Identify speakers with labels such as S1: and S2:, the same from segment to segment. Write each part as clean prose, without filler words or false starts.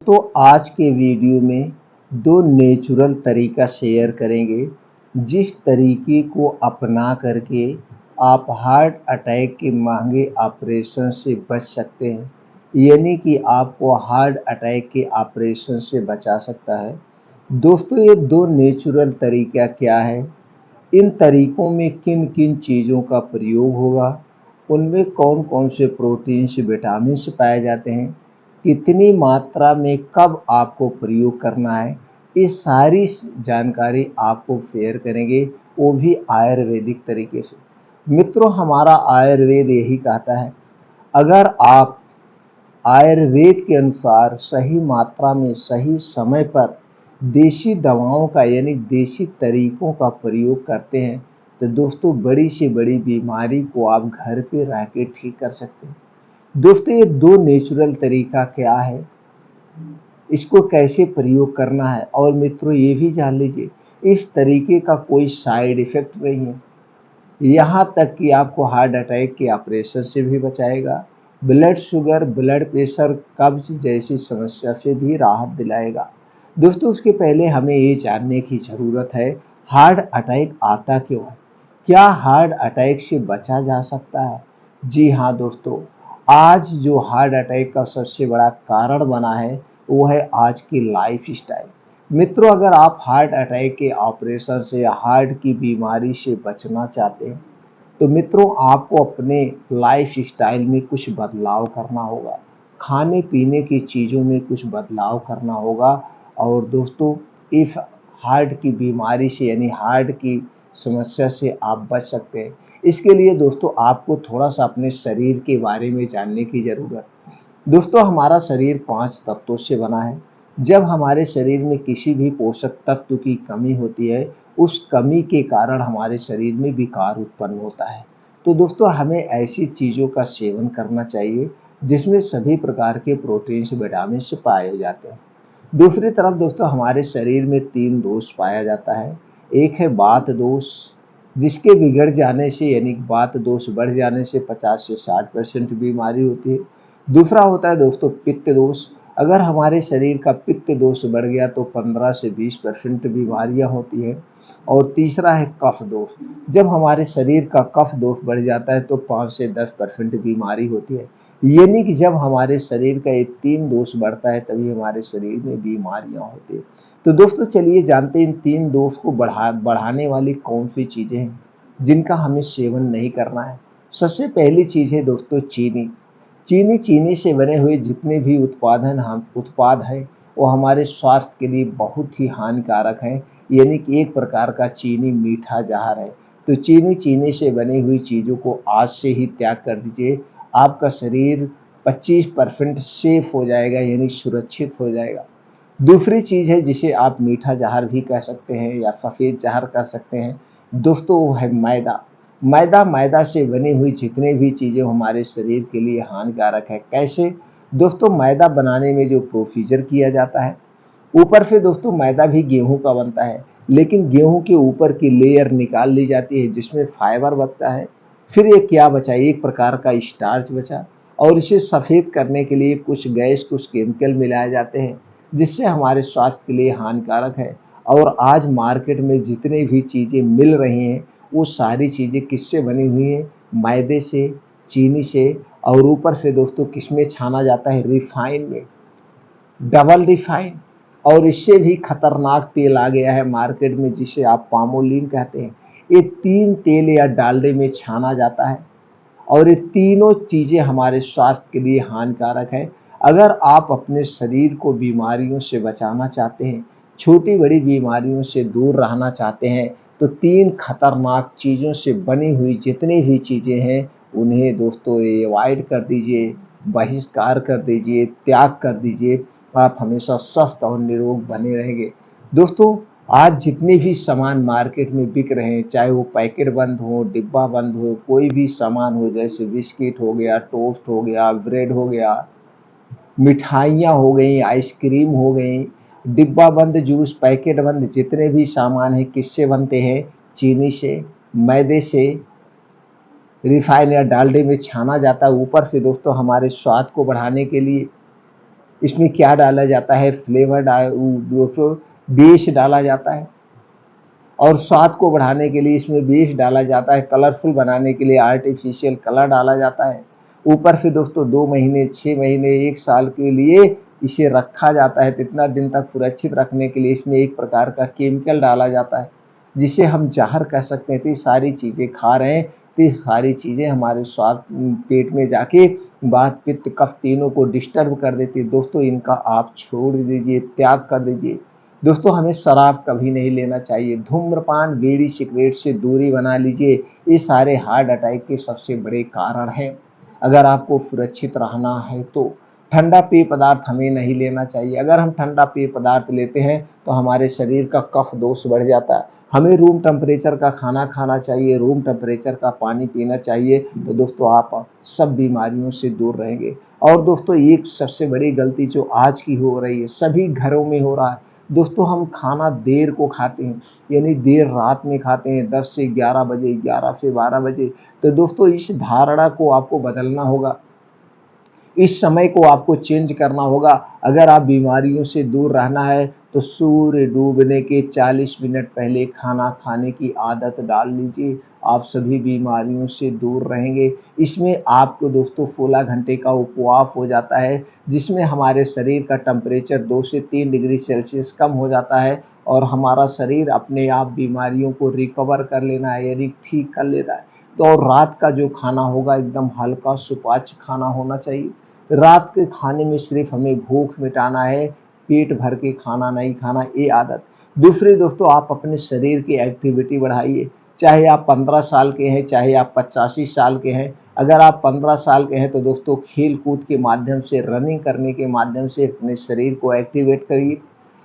S1: दोस्तों आज के वीडियो में दो नेचुरल तरीका शेयर करेंगे जिस तरीके को अपना करके आप हार्ट अटैक के महंगे ऑपरेशन से बच सकते हैं, यानी कि आपको हार्ट अटैक के ऑपरेशन से बचा सकता है। दोस्तों ये दो नेचुरल तरीका क्या है, इन तरीकों में किन किन चीज़ों का प्रयोग होगा, उनमें कौन कौन से प्रोटीन्स विटामिन्स पाए जाते हैं, कितनी मात्रा में कब आपको प्रयोग करना है, ये सारी जानकारी आपको शेयर करेंगे, वो भी आयुर्वेदिक तरीके से। मित्रों हमारा आयुर्वेद यही कहता है, अगर आप आयुर्वेद के अनुसार सही मात्रा में सही समय पर देसी दवाओं का यानी देसी तरीकों का प्रयोग करते हैं तो दोस्तों बड़ी से बड़ी बीमारी को आप घर पे रह के ठीक कर सकते हैं। दोस्तों ये दो नेचुरल तरीका क्या है, इसको कैसे प्रयोग करना है, और मित्रों ये भी जान लीजिए इस तरीके का कोई साइड इफेक्ट नहीं है, यहाँ तक कि आपको हार्ट अटैक के ऑपरेशन से भी बचाएगा, ब्लड शुगर, ब्लड प्रेशर, कब्ज जैसी समस्या से भी राहत दिलाएगा। दोस्तों उसके पहले हमें ये जानने की ज़रूरत है हार्ट अटैक आता क्यों है, क्या हार्ट अटैक से बचा जा सकता है। जी हाँ दोस्तों, आज जो हार्ट अटैक का सबसे बड़ा कारण बना है वो है आज की लाइफ स्टाइल। मित्रों अगर आप हार्ट अटैक के ऑपरेशन से या हार्ट की बीमारी से बचना चाहते हैं तो मित्रों आपको अपने लाइफ स्टाइल में कुछ बदलाव करना होगा, खाने पीने की चीज़ों में कुछ बदलाव करना होगा। और दोस्तों इस हार्ट की बीमारी से यानी हार्ट की समस्या से आप बच सकते हैं। इसके लिए दोस्तों आपको थोड़ा सा अपने शरीर के बारे में जानने की ज़रूरत है। दोस्तों हमारा शरीर 5 तत्वों से बना है। जब हमारे शरीर में किसी भी पोषक तत्व की कमी होती है, उस कमी के कारण हमारे शरीर में विकार उत्पन्न होता है। तो दोस्तों हमें ऐसी चीज़ों का सेवन करना चाहिए जिसमें सभी प्रकार के प्रोटीन्स, विटामिन्स पाए जाते हैं। दूसरी तरफ दोस्तों हमारे शरीर में 3 दोष पाया जाता है। एक है वात दोष, जिसके बिगड़ जाने से यानी वात दोष बढ़ जाने से 50 से 60% बीमारी होती है। दूसरा होता है दोस्तों पित्त दोष, अगर हमारे शरीर का पित्त दोष बढ़ गया तो 15 से 20% बीमारियां होती हैं। और तीसरा है कफ दोष, जब हमारे शरीर का कफ दोष बढ़ जाता है तो 5 से 10% बीमारी होती है। यानी कि जब हमारे शरीर का ये 3 दोष बढ़ता है तभी हमारे शरीर में बीमारियां होती है। तो दोस्तों चलिए जानते हैं इन 3 दोष को बढ़ाने वाली कौन सी चीज़ें हैं जिनका हमें सेवन नहीं करना है। सबसे पहली चीज़ है दोस्तों चीनी। चीनी से बने हुए जितने भी उत्पाद हैं वो हमारे स्वास्थ्य के लिए बहुत ही हानिकारक हैं, यानी कि एक प्रकार का चीनी मीठा जहर है। तो चीनी से बनी हुई चीज़ों को आज से ही त्याग कर दीजिए, आपका शरीर 25% सेफ हो जाएगा यानी सुरक्षित हो जाएगा। दूसरी चीज़ है जिसे आप मीठा जहर भी कह सकते हैं या सफ़ेद जहर कह सकते हैं दोस्तों, वो है मैदा। मैदा से बनी हुई जितने भी चीज़ें हमारे शरीर के लिए हानिकारक है। कैसे दोस्तों, मैदा बनाने में जो प्रोसीजर किया जाता है, ऊपर से दोस्तों मैदा भी गेहूं का बनता है, लेकिन गेहूं के ऊपर की लेयर निकाल ली जाती है जिसमें फाइबर बनता है। फिर ये क्या बचा, एक प्रकार का स्टार्च बचा, और इसे सफ़ेद करने के लिए कुछ गैस, कुछ केमिकल मिलाए जाते हैं जिससे हमारे स्वास्थ्य के लिए हानिकारक है। और आज मार्केट में जितनी भी चीज़ें मिल रही हैं वो सारी चीज़ें किससे बनी हुई हैं, मैदे से, चीनी से, और ऊपर से दोस्तों किसमें छाना जाता है, रिफाइन में, डबल रिफाइन। और इससे भी खतरनाक तेल आ गया है मार्केट में जिसे आप पामोलिन कहते हैं। ये 3 तेल या डालडे में छाना जाता है और ये तीनों चीज़ें हमारे स्वास्थ्य के लिए हानिकारक है। अगर आप अपने शरीर को बीमारियों से बचाना चाहते हैं, छोटी बड़ी बीमारियों से दूर रहना चाहते हैं, तो 3 खतरनाक चीज़ों से बनी हुई जितनी भी चीज़ें हैं उन्हें दोस्तों अवॉइड कर दीजिए, बहिष्कार कर दीजिए, त्याग कर दीजिए। आप हमेशा स्वस्थ और निरोग बने रहेंगे। दोस्तों आज जितने भी सामान मार्केट में बिक रहे हैं, चाहे वो पैकेट बंद हो, डिब्बा बंद हो, कोई भी सामान हो, जैसे बिस्किट हो गया, टोस्ट हो गया, ब्रेड हो गया, मिठाइयाँ हो गई, आइसक्रीम हो गई, डिब्बा बंद जूस, पैकेट बंद जितने भी सामान हैं किससे बनते हैं, चीनी से, मैदे से, रिफाइन या डालडे में छाना जाता है। ऊपर से दोस्तों हमारे स्वाद को बढ़ाने के लिए इसमें क्या डाला जाता है, फ्लेवर दोस्तों बेस डाला जाता है, और स्वाद को बढ़ाने के लिए इसमें बेस डाला जाता है, कलरफुल बनाने के लिए आर्टिफिशियल कलर डाला जाता है। ऊपर से दोस्तों 2 महीने, 6 महीने, 1 साल के लिए इसे रखा जाता है। तो इतना दिन तक सुरक्षित रखने के लिए इसमें एक प्रकार का केमिकल डाला जाता है, जिसे हम जहर कह सकते हैं। तो ये सारी चीज़ें खा रहे हैं, तो ये सारी चीज़ें हमारे स्वास्थ्य पेट में जाके वात, पित्त, कफ तीनों को डिस्टर्ब कर देती है। दोस्तों इनका आप छोड़ दीजिए, त्याग कर दीजिए। दोस्तों हमें शराब कभी नहीं लेना चाहिए, धूम्रपान, बीड़ी, सिगरेट से दूरी बना लीजिए। ये सारे हार्ट अटैक के सबसे बड़े कारण हैं। अगर आपको सुरक्षित रहना है तो ठंडा पेय पदार्थ हमें नहीं लेना चाहिए। अगर हम ठंडा पेय पदार्थ लेते हैं तो हमारे शरीर का कफ दोष बढ़ जाता है। हमें रूम टेम्परेचर का खाना खाना चाहिए, रूम टेम्परेचर का पानी पीना चाहिए। तो दोस्तों आप सब बीमारियों से दूर रहेंगे। और दोस्तों एक सबसे बड़ी गलती जो आज की हो रही है, सभी घरों में हो रहा है, दोस्तों हम खाना देर को खाते हैं, यानी देर रात में खाते हैं, 10 से 11 बजे, 11 से 12 बजे। तो दोस्तों इस धारणा को आपको बदलना होगा, इस समय को आपको चेंज करना होगा। अगर आप बीमारियों से दूर रहना है तो सूर्य डूबने के 40 मिनट पहले खाना खाने की आदत डाल लीजिए, आप सभी बीमारियों से दूर रहेंगे। इसमें आपको दोस्तों 16 घंटे का उपवास हो जाता है, जिसमें हमारे शरीर का टेम्परेचर 2 से 3 डिग्री सेल्सियस कम हो जाता है, और हमारा शरीर अपने आप बीमारियों को रिकवर कर लेना है, यानी ठीक कर लेता है। तो और रात का जो खाना होगा एकदम हल्का सुपाच्य खाना होना चाहिए। रात के खाने में सिर्फ हमें भूख मिटाना है, पेट भर के खाना नहीं खाना, ये आदत। दूसरी दोस्तों आप अपने शरीर की एक्टिविटी बढ़ाइए, चाहे आप 15 साल के हैं, चाहे आप 85 साल के हैं। अगर आप 15 साल के हैं तो दोस्तों खेल कूद के माध्यम से, रनिंग करने के माध्यम से अपने शरीर को एक्टिवेट करिए।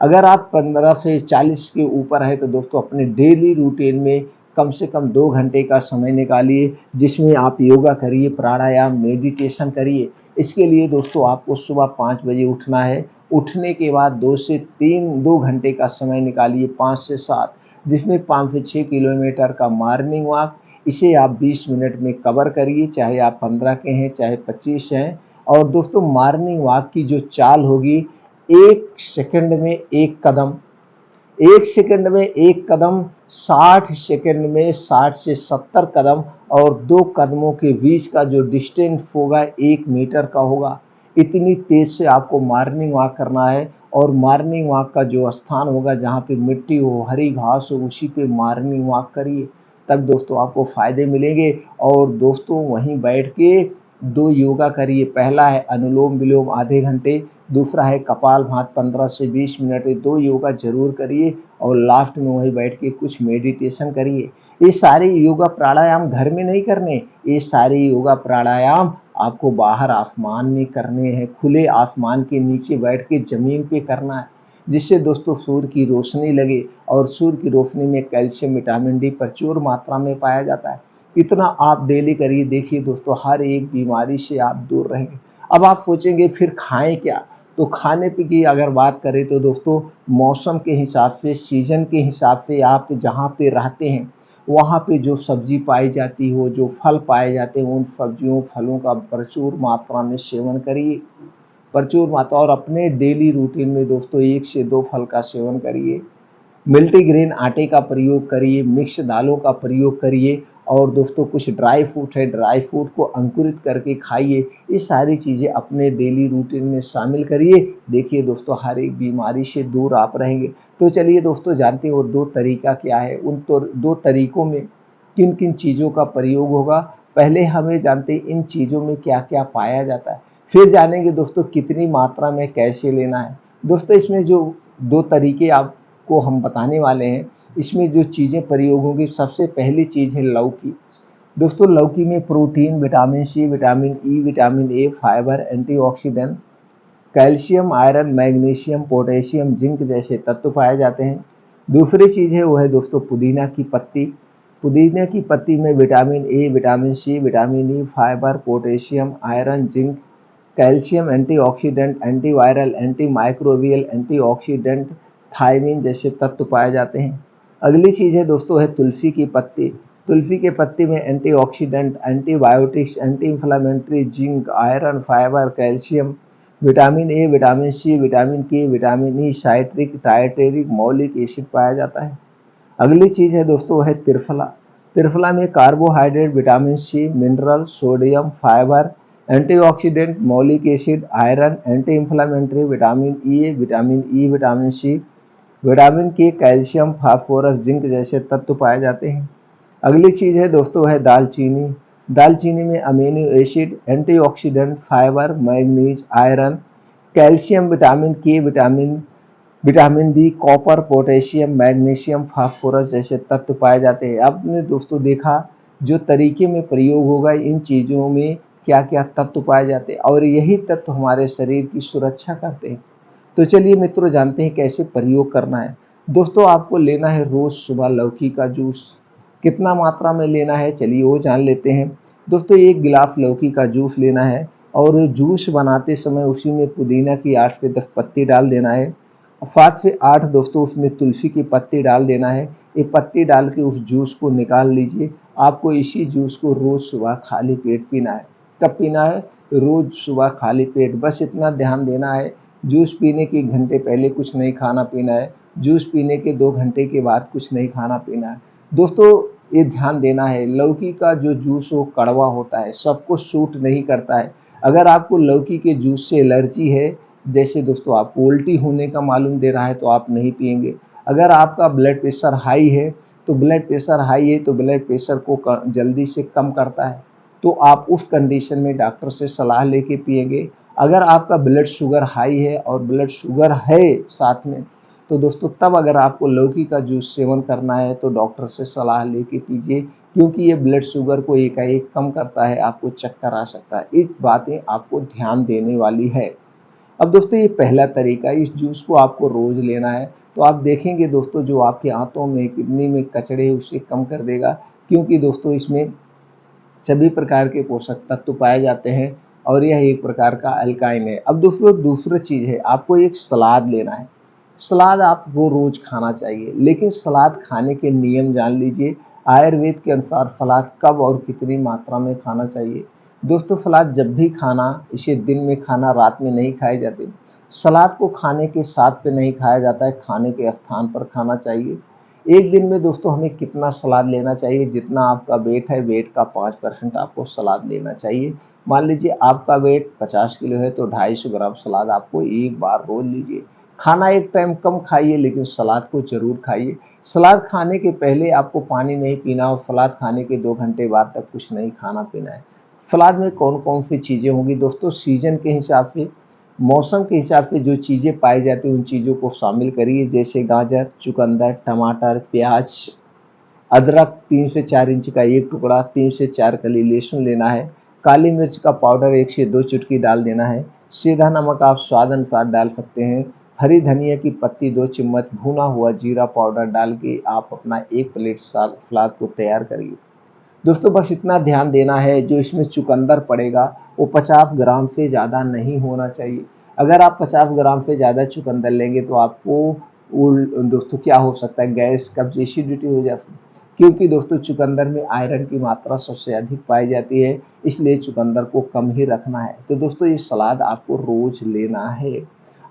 S1: अगर आप 15 से 40 के ऊपर है तो दोस्तों अपने डेली रूटीन में कम से कम 2 घंटे का समय निकालिए, जिसमें आप योगा करिए, प्राणायाम, मेडिटेशन करिए। इसके लिए दोस्तों आपको सुबह 5 बजे उठना है। उठने के बाद 2 घंटे का समय निकालिए, 5 से 7, जिसमें 5 से 6 किलोमीटर का मॉर्निंग वॉक, इसे आप 20 मिनट में कवर करिए, चाहे आप 15 के हैं, चाहे 25 हैं। और दोस्तों मॉर्निंग वॉक की जो चाल होगी, 1 सेकंड में 1 कदम, 1 सेकंड में 1 कदम, 60 सेकंड में 60 से 70 कदम, और 2 कदमों के बीच का जो डिस्टेंस होगा 1 मीटर का होगा। इतनी तेज से आपको मॉर्निंग वॉक करना है। और मॉर्निंग वॉक का जो स्थान होगा जहाँ पे मिट्टी हो, हरी घास हो, उसी पे मॉर्निंग वॉक करिए, तब दोस्तों आपको फायदे मिलेंगे। और दोस्तों वहीं बैठ के 2 योगा करिए। पहला है अनुलोम विलोम आधे घंटे, दूसरा है कपालभाति 15 से 20 मिनट। 2 योगा जरूर करिए, और लास्ट में वहीं बैठ के कुछ मेडिटेशन करिए। ये सारे योगा प्राणायाम घर में नहीं करने, ये सारे योगा प्राणायाम आपको बाहर आसमान में करने हैं, खुले आसमान के नीचे बैठ के जमीन पे करना है, जिससे दोस्तों सूर्य की रोशनी लगे। और सूर्य की रोशनी में कैल्शियम, विटामिन डी प्रचुर मात्रा में पाया जाता है। इतना आप डेली करिए, देखिए दोस्तों हर एक बीमारी से आप दूर रहेंगे। अब आप सोचेंगे फिर खाएं क्या, तो खाने पे की अगर बात करें तो दोस्तों मौसम के हिसाब से, सीजन के हिसाब से आप जहाँ पे रहते हैं वहाँ पे जो सब्जी पाई जाती हो, जो फल पाए जाते हैं, उन सब्जियों फलों का प्रचुर मात्रा में सेवन करिए, प्रचुर मात्रा। और अपने डेली रूटीन में दोस्तों 1 से 2 फल का सेवन करिए। मल्टीग्रेन आटे का प्रयोग करिए, मिक्स दालों का प्रयोग करिए। और दोस्तों कुछ ड्राई फ्रूट है, ड्राई फ्रूट को अंकुरित करके खाइए। ये सारी चीज़ें अपने डेली रूटीन में शामिल करिए। देखिए दोस्तों हर एक बीमारी से दूर आप रहेंगे। तो चलिए दोस्तों जानते हैं वो 2 तरीका क्या है, उन तो 2 तरीकों में किन किन चीज़ों का प्रयोग होगा। पहले हमें जानते हैं इन चीज़ों में क्या क्या पाया जाता है, फिर जानेंगे दोस्तों कितनी मात्रा में कैसे लेना है। दोस्तों इसमें जो 2 तरीके आपको हम बताने वाले हैं, इसमें जो चीज़ें प्रयोग होंगी, सबसे पहली चीज़ है लौकी। दोस्तों लौकी में protein, vitamin C, vitamin E, vitamin A, fibre, antioxidant, calcium, iron, magnesium, potassium, zinc जैसे तत्व पाए जाते हैं। दूसरी चीज़ है वो है दोस्तों पुदीना की पत्ती। पुदीना की पत्ती में vitamin A, vitamin C, vitamin E, fibre, potassium, iron, zinc, calcium, antioxidant, antiviral, antimicrobial, antioxidant, thiamine जैसे तत्व पाए जाते हैं। अगली चीज़ है दोस्तों है तुलसी की पत्ती। तुलसी के पत्ती में antioxidant, antibiotics, anti inflammatory, zinc, iron, fibre, calcium, vitamin A, vitamin C, vitamin K, vitamin E, citric, tartaric, malic acid पाया जाता है। अगली चीज़ है दोस्तों, वो है त्रिफला। त्रिफला में carbohydrate, vitamin C, mineral, sodium, fibre, antioxidant, malic acid, iron, anti inflammatory, vitamin E, vitamin C, vitamin K, calcium, phosphorus, zinc जैसे तत्व पाए जाते हैं। अगली चीज़ है दोस्तों है दालचीनी। दालचीनी में amino acid, antioxidant, fibre, manganese, iron, calcium, vitamin K, vitamin B, copper, potassium, magnesium, phosphorus जैसे तत्व पाए जाते हैं। आपने दोस्तों देखा जो तरीके में प्रयोग होगा इन चीज़ों में क्या क्या तत्व पाए जाते हैं और यही तत्व हमारे शरीर की सुरक्षा करते हैं। तो चलिए मित्रों जानते हैं कैसे प्रयोग करना है। दोस्तों आपको लेना है रोज सुबह लौकी का जूस। कितना मात्रा में लेना है चलिए वो जान लेते हैं। दोस्तों 1 गिलास लौकी का जूस लेना है और जूस बनाते समय उसी में पुदीना की 8 से 10 पत्ती डाल देना है। 7 से 8 दोस्तों उसमें तुलसी की पत्ती डाल देना है। ये पत्ती डाल के उस जूस को निकाल लीजिए। आपको इसी जूस को रोज सुबह खाली पेट पीना है। कब पीना है? रोज सुबह खाली पेट। बस इतना ध्यान देना है, जूस पीने के 1 घंटे पहले कुछ नहीं खाना पीना है, जूस पीने के 2 घंटे के बाद कुछ नहीं खाना पीना है। दोस्तों ये ध्यान देना है, लौकी का जो जूस वो कड़वा होता है, सबको सूट नहीं करता है। अगर आपको लौकी के जूस से एलर्जी है, जैसे दोस्तों आपको उल्टी होने का मालूम दे रहा है तो आप नहीं पिएंगे। अगर आपका ब्लड प्रेशर हाई है तो ब्लड प्रेशर को जल्दी से कम करता है, तो आप उस कंडीशन में डॉक्टर से सलाह लेके पिएंगे। अगर आपका ब्लड शुगर हाई है और ब्लड शुगर है साथ में, तो दोस्तों तब अगर आपको लौकी का जूस सेवन करना है तो डॉक्टर से सलाह लेके पीजिए, क्योंकि ये ब्लड शुगर को एकाएक कम करता है, आपको चक्कर आ सकता है। ये बातें आपको ध्यान देने वाली है। अब दोस्तों ये पहला तरीका, इस जूस को आपको रोज लेना है। तो आप देखेंगे दोस्तों जो आपके आंतों में, किडनी में कचड़े उसे कम कर देगा, क्योंकि दोस्तों इसमें सभी प्रकार के पोषक तत्व पाए जाते हैं और यह एक प्रकार का अल्काइन है। अब दोस्तों दूसरी चीज़ है, आपको एक सलाद लेना है। सलाद आपको रोज खाना चाहिए, लेकिन सलाद खाने के नियम जान लीजिए। आयुर्वेद के अनुसार सलाद कब और कितनी मात्रा में खाना चाहिए। दोस्तों सलाद जब भी खाना, इसे दिन में खाना, रात में नहीं खाए जाते। सलाद को खाने के साथ पे नहीं खाया जाता है, खाने के स्थान पर खाना चाहिए। एक दिन में दोस्तों हमें कितना सलाद लेना चाहिए? जितना आपका वेट है, वेट का 5% आपको सलाद लेना चाहिए। मान लीजिए आपका वेट 50 किलो है तो 250 ग्राम सलाद आपको एक बार रोज लीजिए। खाना एक टाइम कम खाइए, लेकिन सलाद को जरूर खाइए। सलाद खाने के पहले आपको पानी नहीं पीना और सलाद खाने के 2 घंटे बाद तक कुछ नहीं खाना पीना है। सलाद में कौन कौन सी चीज़ें होंगी दोस्तों? सीजन के हिसाब से, मौसम के हिसाब से जो चीज़ें पाई जाती हैं उन चीज़ों को शामिल करिए, जैसे गाजर, चुकंदर, टमाटर, प्याज, अदरक 3 से 4 इंच का एक टुकड़ा, 3 से 4 कली लहसुन लेना है। काली मिर्च का पाउडर 1 से 2 चुटकी डाल देना है। सीधा नमक आप स्वाद अनुसार डाल सकते हैं। हरी धनिया की पत्ती 2 चम्मच, भुना हुआ जीरा पाउडर डाल के आप अपना 1 प्लेट सलाद को तैयार करिए। दोस्तों बस इतना ध्यान देना है, जो इसमें चुकंदर पड़ेगा वो 50 ग्राम से ज़्यादा नहीं होना चाहिए। अगर आप 50 ग्राम से ज़्यादा चुकंदर लेंगे तो आपको दोस्तों क्या हो सकता है? गैस, कब्ज, एसिडिटी हो जाती है, क्योंकि दोस्तों चुकंदर में आयरन की मात्रा सबसे अधिक पाई जाती है, इसलिए चुकंदर को कम ही रखना है। तो दोस्तों ये सलाद आपको रोज लेना है।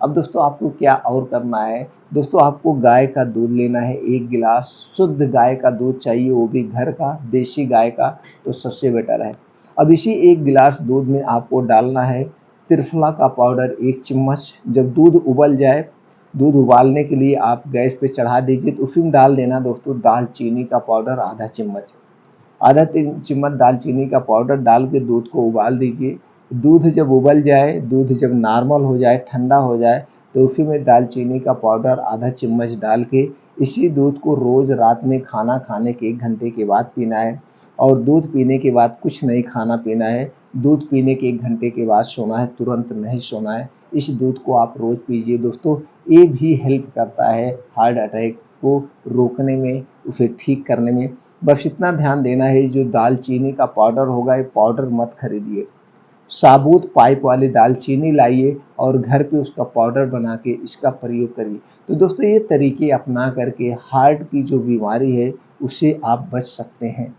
S1: अब दोस्तों आपको क्या और करना है? दोस्तों आपको गाय का दूध लेना है 1 गिलास। शुद्ध गाय का दूध चाहिए, वो भी घर का, देसी गाय का, तो सबसे बेटर है। अब इसी 1 गिलास दूध में आपको डालना है त्रिफला का पाउडर 1 चम्मच। जब दूध उबल जाए, दूध उबालने के लिए आप गैस पे चढ़ा दीजिए, तो उसी में डाल देना दोस्तों दालचीनी का पाउडर आधा चम्मच। आधा चम्मच दालचीनी का पाउडर डाल के दूध को उबाल दीजिए। दूध जब उबल जाए, दूध जब नॉर्मल हो जाए, ठंडा हो जाए, तो उसी में दालचीनी का पाउडर आधा चम्मच डाल के इसी दूध को रोज रात में खाना खाने के 1 घंटे के बाद पीना है। और दूध पीने के बाद कुछ नहीं खाना पीना है। दूध पीने के 1 घंटे के बाद सोना है, तुरंत नहीं सोना है। इस दूध को आप रोज पीजिए दोस्तों। ये भी हेल्प करता है हार्ट अटैक को रोकने में, उसे ठीक करने में। बस इतना ध्यान देना है, जो दालचीनी का पाउडर होगा ये पाउडर मत खरीदिए, साबुत पाइप वाली दालचीनी लाइए और घर पे उसका पाउडर बना के इसका प्रयोग करिए। तो दोस्तों ये तरीके अपना करके हार्ट की जो बीमारी है उससे आप बच सकते हैं।